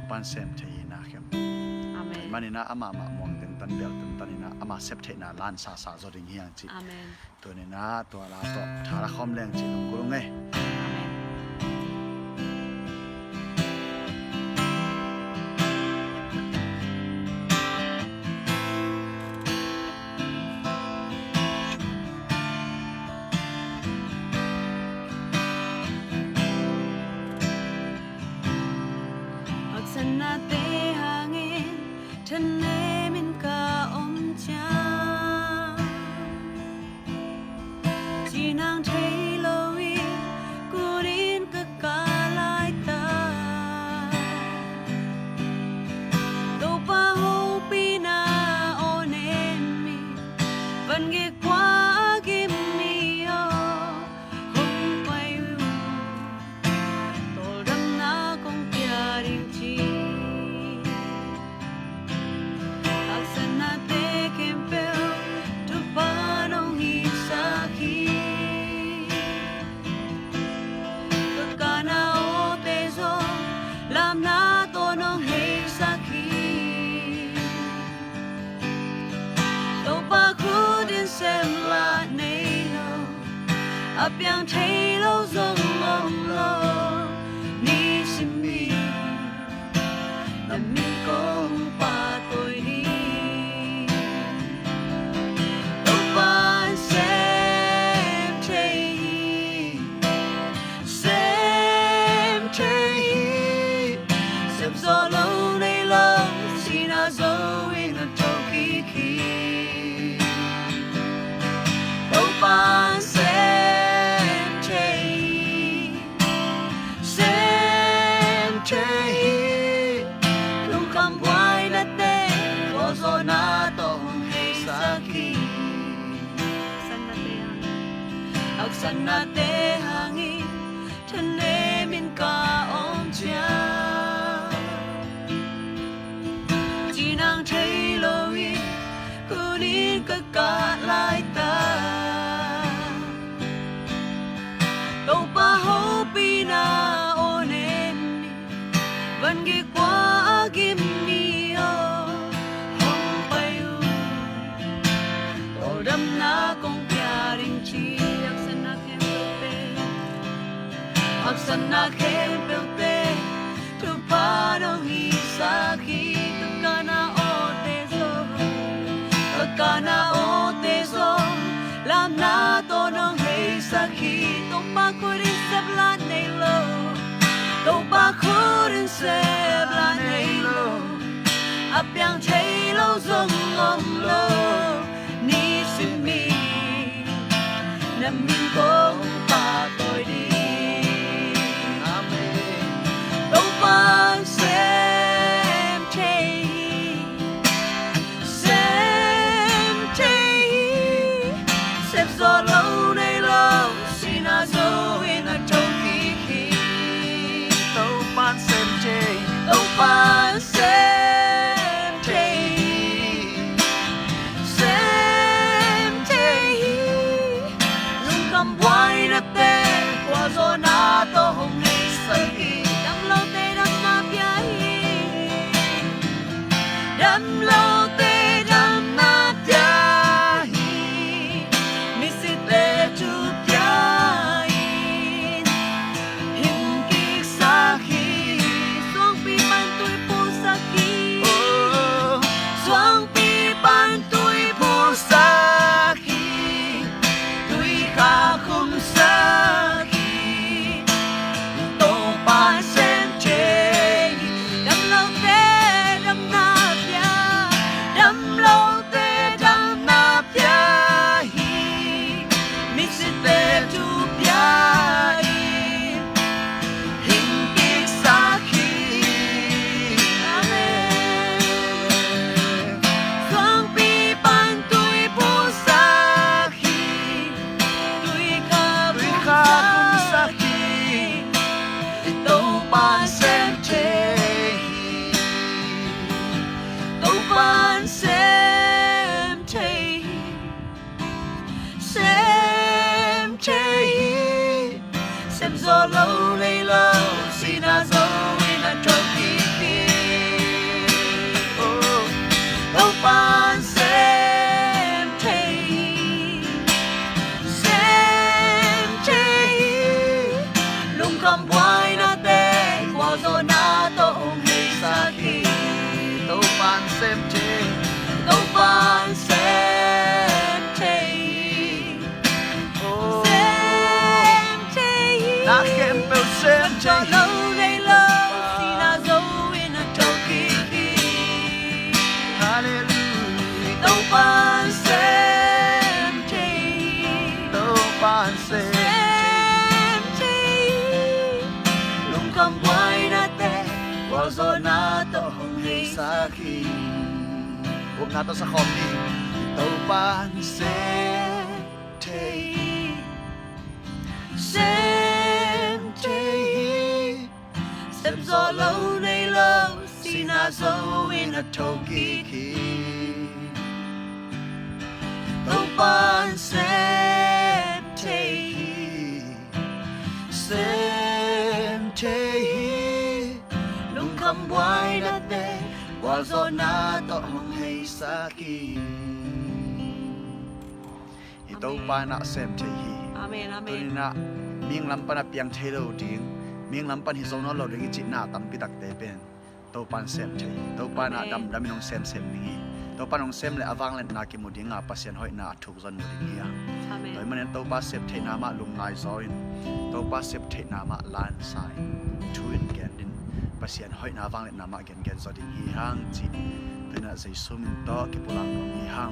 pan sem thei na khem Amen. manina ama ma mong ten tan bel ten tanina ama sep thei na lan sa sa zo ding hiang chi Amen. to ni na to la to thara khom leng chi long kurung nge Amen. Sana te hangin tanemin ka omcha Jinang thay lowi kurin ka kalay ta Do pa ho pina onen mi Vange kwa gimmi o hong pai wu Tol dam na kong tiaring chi Apyang thay lo zong mong lo ni sim mi na min kong pa tôi đi đâu ban xem gió lâu nay lâu xin à dấu in là trâu khi đâu ban Sana te hangin tanemin ka omcha Jinang thay lowi kunin ka kalay ta Đâu pa ho pina onen mi Vange kwa gimmi o hong pai u Tol dam na kong piaring chi Sana khem pelte tu pano hi sakhi kana o te so lam na to no hei sakhi to pa kurin sabla nei lo apyang thei lo zong om lo ni sim mi na min kong pa tôi đi gió lâu nay lâu xin à dấu in là trâu khi đâu ban xem chê lung cầm quay đất tê qua gió na to hồng hay say đâm lâu tê đâm na piai đâm lâu tê đâm na piai to hong hei sa khi huwag nato sa kombi ito pan se te Sem te Sem zo lo nei lo Sina zo in a toki ki To pan sem te sem te Lung kam wai na te Wa zo na to hong hei sa ki ito pa na sem te hi Amen tu Amen ni na ming lam pa na piang the lo ding ming lam pan hi zo no lo ring chi na tam pi tak te pen to pan sem the to pa na dam dam nong sem ni to pa nong sem le awang le na ki mu ding a pasien hoi na thuk zon mu ding ya Amen toy manen to pa sep the na ma lung ngai zoin to pa sep the na ma lan sai thuin gen din pasien hoi na awang le na ma gen zo ding hi hang chi pena zai sumin to ki pulang nong hi hang